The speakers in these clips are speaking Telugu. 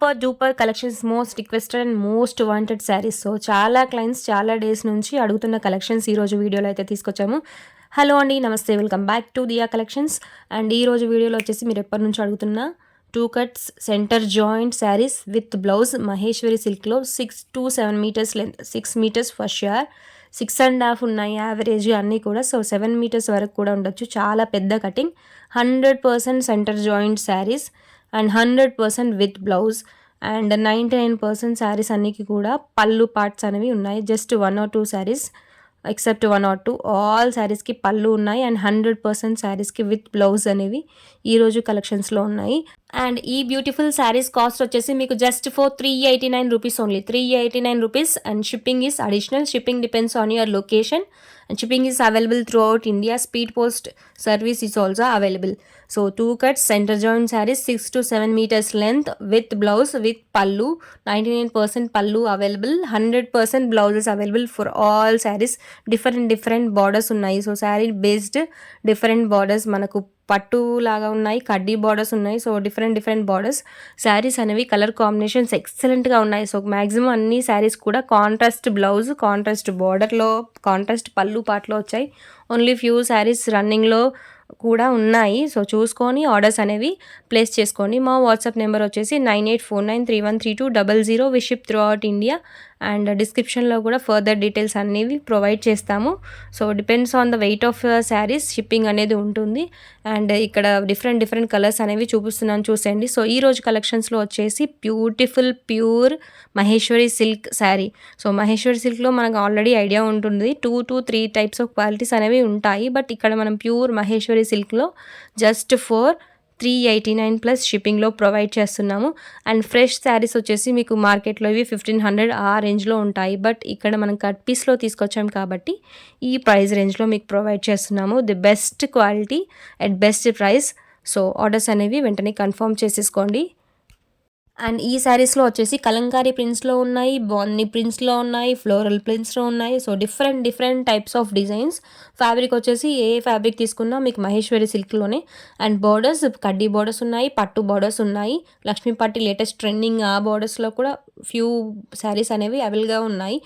Super duper collections, most requested and most wanted saris. So చాలా క్లయింట్స్ చాలా డేస్ నుంచి అడుగుతున్న కలెక్షన్స్ ఈరోజు వీడియోలో అయితే తీసుకొచ్చాము. హలో అండి, నమస్తే, welcome back to Diya collections. And ఈరోజు వీడియోలో వచ్చేసి మీరు ఎప్పటి నుంచి అడుగుతున్న 2 cuts centre joint saris with blouse Maheshwari సిల్క్లో 6 to 7 metres length, 6 metres for sure, 6.5 ఉన్నాయి యావరేజ్ అన్నీ కూడా. సో 7 మీటర్స్ వరకు కూడా ఉండొచ్చు. చాలా పెద్ద cutting, 100% centre joint saris and 100% with blouse and 99% saris అన్నికి కూడా పళ్ళు పార్ట్స్ అనేవి ఉన్నాయి. Just 1 or 2 saris except 1 or 2 all శారీస్కి పళ్ళు ఉన్నాయి అండ్ 100% శారీస్కి విత్ బ్లౌజ్ అనేవి ఈరోజు కలెక్షన్స్లో ఉన్నాయి. అండ్ ఈ బ్యూటిఫుల్ శారీస్ కాస్ట్ వచ్చేసి మీకు just for 389 rupees only, 389 rupees. And shipping is additional. Shipping depends on your location and shipping is available throughout India. Speed post service is also available. So 2 cuts center joint sarees, 6 to 7 meters length with blouse with pallu, 99% pallu available, 100% blouses available for all sarees. Different borders ఉన్నాయి. So sari based different borders మనకు పట్టు లాగా ఉన్నాయి, కడ్డీ బార్డర్స్ ఉన్నాయి. సో డిఫరెంట్ బార్డర్స్ శారీస్ అనేవి కలర్ కాంబినేషన్స్ ఎక్సలెంట్గా ఉన్నాయి. సో మ్యాక్సిమం అన్ని శారీస్ కూడా కాంట్రాస్ట్ బ్లౌజ్, కాంట్రాస్ట్ బార్డర్లో, కాంట్రాస్ట్ పళ్ళు పాటలో వచ్చాయి. ఓన్లీ ఫ్యూ శారీస్ రన్నింగ్లో కూడా ఉన్నాయి. సో చూసుకొని ఆర్డర్స్ అనేవి ప్లేస్ చేసుకోండి. మా వాట్సాప్ నెంబర్ వచ్చేసి 9849313200. We ship throughout India. And డిస్క్రిప్షన్లో కూడా ఫర్దర్ డీటెయిల్స్ అనేవి ప్రొవైడ్ చేస్తాము. So depends on the weight of saris shipping అనేది ఉంటుంది. అండ్ ఇక్కడ డిఫరెంట్ కలర్స్ అనేవి చూపిస్తున్నాను, చూసేయండి. సో ఈరోజు కలెక్షన్స్లో వచ్చేసి beautiful pure Maheshwari silk sari. So Maheshwari సిల్క్లో మనకు ఆల్రెడీ ఐడియా ఉంటుంది, 2 to 3 టైప్స్ ఆఫ్ క్వాలిటీస్ అనేవి ఉంటాయి. బట్ ఇక్కడ మనం ప్యూర్ మహేశ్వరి సిల్క్లో జస్ట్ ఫర్ 389 ప్లస్ షిప్పింగ్లో ప్రొవైడ్ చేస్తున్నాము. అండ్ ఫ్రెష్ శారీస్ వచ్చేసి మీకు మార్కెట్లో ఇవి 1500 ఆ రేంజ్లో ఉంటాయి. బట్ ఇక్కడ మనం కట్ పీస్లో తీసుకొచ్చాం కాబట్టి ఈ ప్రైస్ రేంజ్లో మీకు ప్రొవైడ్ చేస్తున్నాము. The best quality at best price. So orders అనేవి వెంటనే కన్ఫర్మ్ చేసేసుకోండి. అండ్ ఈ శారీస్లో వచ్చేసి కలంకారీ ప్రింట్స్లో ఉన్నాయి, బాందీ ప్రింట్స్లో ఉన్నాయి, ఫ్లోరల్ ప్రింట్స్లో ఉన్నాయి. So different types of designs. Fabric వచ్చేసి ఏ ఫ్యాబ్రిక్ తీసుకున్నా మీకు మహేశ్వరి సిల్క్లోనే. అండ్ బార్డర్స్ కడ్డీ బార్డర్స్ ఉన్నాయి, పట్టు బార్డర్స్ ఉన్నాయి, లక్ష్మీ పట్టి లేటెస్ట్ ట్రెండింగ్ ఆ బార్డర్స్లో కూడా ఫ్యూ శారీస్ అనేవి అవైలబుల్గా ఉన్నాయి.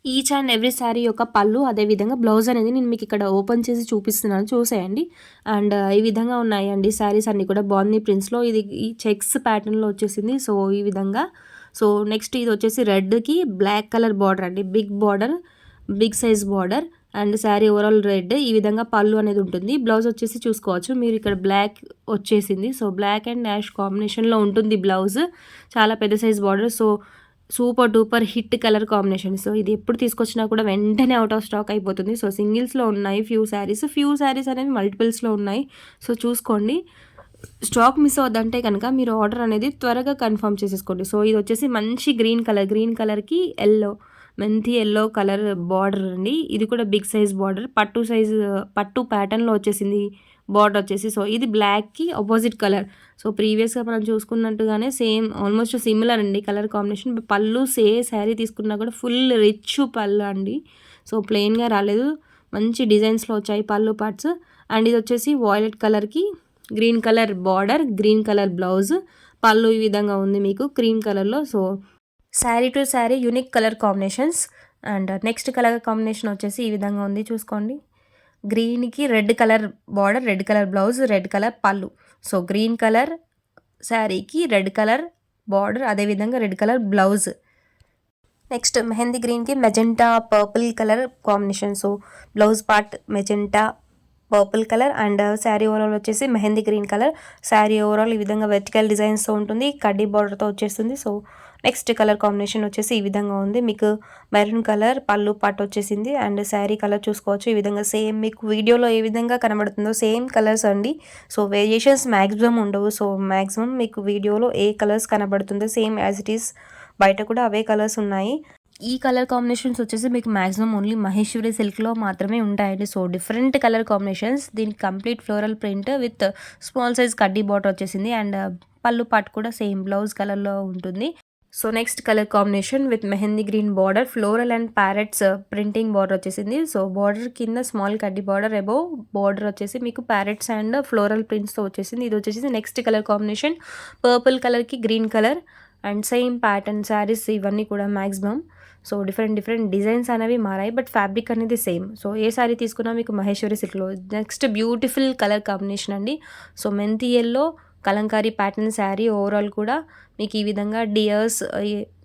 ఈచ్ అండ్ ఎవ్రీ శారీ యొక్క పళ్ళు, అదేవిధంగా బ్లౌజ్ అనేది నేను మీకు ఇక్కడ ఓపెన్ చేసి చూపిస్తున్నాను, చూసేయండి. అండ్ ఈ విధంగా ఉన్నాయండి శారీస్ అన్నీ కూడా బాందీ ప్రింట్స్లో. ఇది ఈ చెక్స్ ప్యాటర్న్లో వచ్చేసింది. సో ఈ విధంగా. సో నెక్స్ట్ ఇది వచ్చేసి రెడ్కి బ్లాక్ కలర్ బార్డర్ అండి, big size border. And sari overall red. ఈ విధంగా పళ్ళు అనేది ఉంటుంది. బ్లౌజ్ వచ్చేసి చూసుకోవచ్చు మీరు, ఇక్కడ బ్లాక్ వచ్చేసింది. సో బ్లాక్ అండ్ యాష్ కాంబినేషన్లో ఉంటుంది బ్లౌజ్. చాలా పెద్ద size border. So super duper hit colour combination. So ఇది ఎప్పుడు తీసుకొచ్చినా కూడా వెంటనే అవుట్ ఆఫ్ స్టాక్ అయిపోతుంది. సో సింగిల్స్లో ఉన్నాయి ఫ్యూ శారీస్ అనేవి మల్టిపుల్స్లో ఉన్నాయి. సో చూసుకోండి. స్టాక్ మిస్ అవుద్దంటే కనుక మీరు ఆర్డర్ అనేది త్వరగా కన్ఫర్మ్ చేసేసుకోండి. సో ఇది వచ్చేసి మంచి గ్రీన్ కలర్కి మెంతి ఎల్లో కలర్ బార్డర్ అండి. ఇది కూడా బిగ్ సైజ్ బార్డర్, పట్టు ప్యాటర్న్లో వచ్చేసింది బార్డర్ వచ్చేసి. సో ఇది బ్లాక్కి ఆపోజిట్ కలర్. సో ప్రీవియస్గా మనం చూసుకున్నట్టుగానే సేమ్ ఆల్మోస్ట్ సిమిలర్ అండి కలర్ కాంబినేషన్. పళ్ళు శారీ తీసుకున్నా కూడా ఫుల్ రిచ్ పళ్ళు అండి. సో ప్లెయిన్గా రాలేదు, మంచి డిజైన్స్లో వచ్చాయి పళ్ళు పార్ట్స్. అండ్ ఇది వచ్చేసి వాయిలెట్ కలర్కి green colour border, green colour blouse, పళ్ళు ఈ విధంగా ఉంది మీకు క్రీమ్ కలర్లో. So sari to sari unique colour combinations. And next colour combination వచ్చేసి ఈ విధంగా ఉంది, చూసుకోండి. గ్రీన్కి red colour border, red colour blouse, red colour పళ్ళు. సో గ్రీన్ కలర్ శారీకి రెడ్ కలర్ బార్డర్, అదేవిధంగా red colour blouse. Next mehndi గ్రీన్కి magenta purple colour combination. So blouse part magenta purple colour and sari overall వచ్చేసి mehndi green colour. Sari overall ఈ విధంగా వెర్టికల్ డిజైన్స్తో ఉంటుంది, కడ్డీ బార్డర్తో వచ్చేస్తుంది. సో నెక్స్ట్ కలర్ కాంబినేషన్ వచ్చేసి ఈ విధంగా ఉంది. మీకు మెరూన్ కలర్ పళ్ళు పాటు వచ్చేసింది. అండ్ శారీ కలర్ చూసుకోవచ్చు ఈ విధంగా సేమ్ మీకు వీడియోలో ఏ విధంగా కనబడుతుందో సేమ్ కలర్స్ అండి. సో వేరియేషన్స్ మ్యాక్సిమం ఉండవు. సో మ్యాక్సిమం మీకు వీడియోలో ఏ కలర్స్ కనబడుతుందో సేమ్ యాజ్ ఇట్ ఈస్ బయట కూడా అవే కలర్స్ ఉన్నాయి. ఈ కలర్ కాంబినేషన్స్ వచ్చేసి మీకు మ్యాక్సిమం ఓన్లీ మహేశ్వరి సిల్క్లో మాత్రమే ఉంటాయండి. So different colour combinations. దీనికి complete floral print with small size కడ్డీ బార్డర్ వచ్చేసింది. అండ్ పళ్ళు పాటు కూడా సేమ్ బ్లౌజ్ కలర్లో ఉంటుంది. So next colour combination with mehndi green border, floral and parrots printing border వచ్చేసింది. సో బార్డర్ కింద స్మాల్ కడ్డీ బార్డర్, అబోవ్ బార్డర్ వచ్చేసి మీకు ప్యారెట్స్ అండ్ ఫ్లోరల్ ప్రింట్స్తో వచ్చేసింది. ఇది వచ్చేసి నెక్స్ట్ కలర్ కాంబినేషన్ పర్పుల్ కలర్కి green colour and same pattern saris ఇవన్నీ కూడా మ్యాక్సిమం. సో డిఫరెంట్ డిజైన్స్ అనేవి మారాయి, బట్ ఫ్యాబ్రిక్ అనేది సేమ్. సో ఏ శారీ తీసుకున్నా మీకు మహేశ్వరి సిల్క్లో. నెక్స్ట్ బ్యూటిఫుల్ కలర్ కాంబినేషన్ అండి. సో మెంతి yellow Kalamkari pattern sari. Overall కూడా మీకు ఈ విధంగా డియర్స్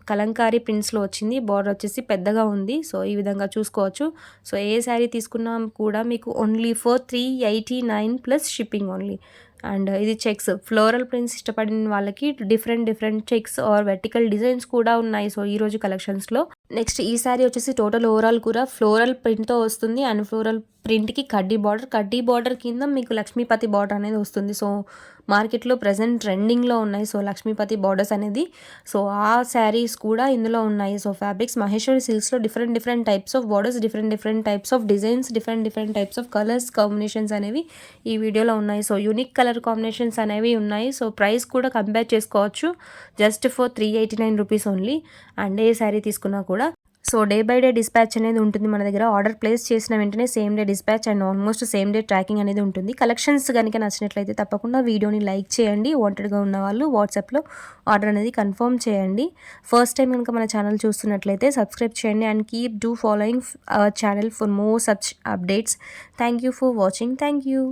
కలంకారీ ప్రింట్స్లో వచ్చింది. బార్డర్ వచ్చేసి పెద్దగా ఉంది. సో ఈ విధంగా చూసుకోవచ్చు. సో ఏ శారీ తీసుకున్నా కూడా మీకు only for 389 plus shipping only. And ఇది చెక్స్ ఫ్లోరల్ ప్రింట్స్ ఇష్టపడిన వాళ్ళకి different checks or vertical designs కూడా ఉన్నాయి. సో ఈరోజు కలెక్షన్స్లో నెక్స్ట్ ఈ శారీ వచ్చేసి టోటల్ ఓవరాల్ కూడా ఫ్లోరల్ ప్రింట్తో వస్తుంది. అండ్ ఫ్లోరల్ ప్రింట్కి కడ్డీ బార్డర్ కింద మీకు లక్ష్మీపతి బార్డర్ అనేది వస్తుంది. సో మార్కెట్లో ప్రజెంట్ ట్రెండింగ్లో ఉన్నాయి. సో లక్ష్మీపతి బార్డర్స్ అనేది. సో ఆ శారీస్ కూడా ఇందులో ఉన్నాయి. సో ఫ్యాబ్రిక్స్ మహేశ్వరి సిల్క్స్లో different types of borders, different types of designs, different types of colours combinations అనేవి ఈ వీడియోలో ఉన్నాయి. సో యూనిక్ కలర్ కాంబినేషన్స్ అనేవి ఉన్నాయి. సో ప్రైస్ కూడా కంపేర్ చేసుకోవచ్చు. Just for 389 rupees only. And ఏ శారీ తీసుకున్నా కూడా. So day by day dispatch అనేది ఉంటుంది మన దగ్గర. ఆర్డర్ ప్లేస్ చేసిన వెంటనే same day dispatch and almost same day tracking అనేది ఉంటుంది. కలెక్షన్స్ కనుక నచ్చినట్లయితే తప్పకుండా వీడియోని లైక్ చేయండి. వాంటెడ్గా ఉన్న వాళ్ళు వాట్సాప్లో ఆర్డర్ అనేది కన్ఫర్మ్ చేయండి. ఫస్ట్ టైం కనుక మన ఛానల్ చూస్తున్నట్లయితే సబ్స్క్రైబ్ చేయండి and keep do following our channel for more such updates. Thank you for watching. Thank you.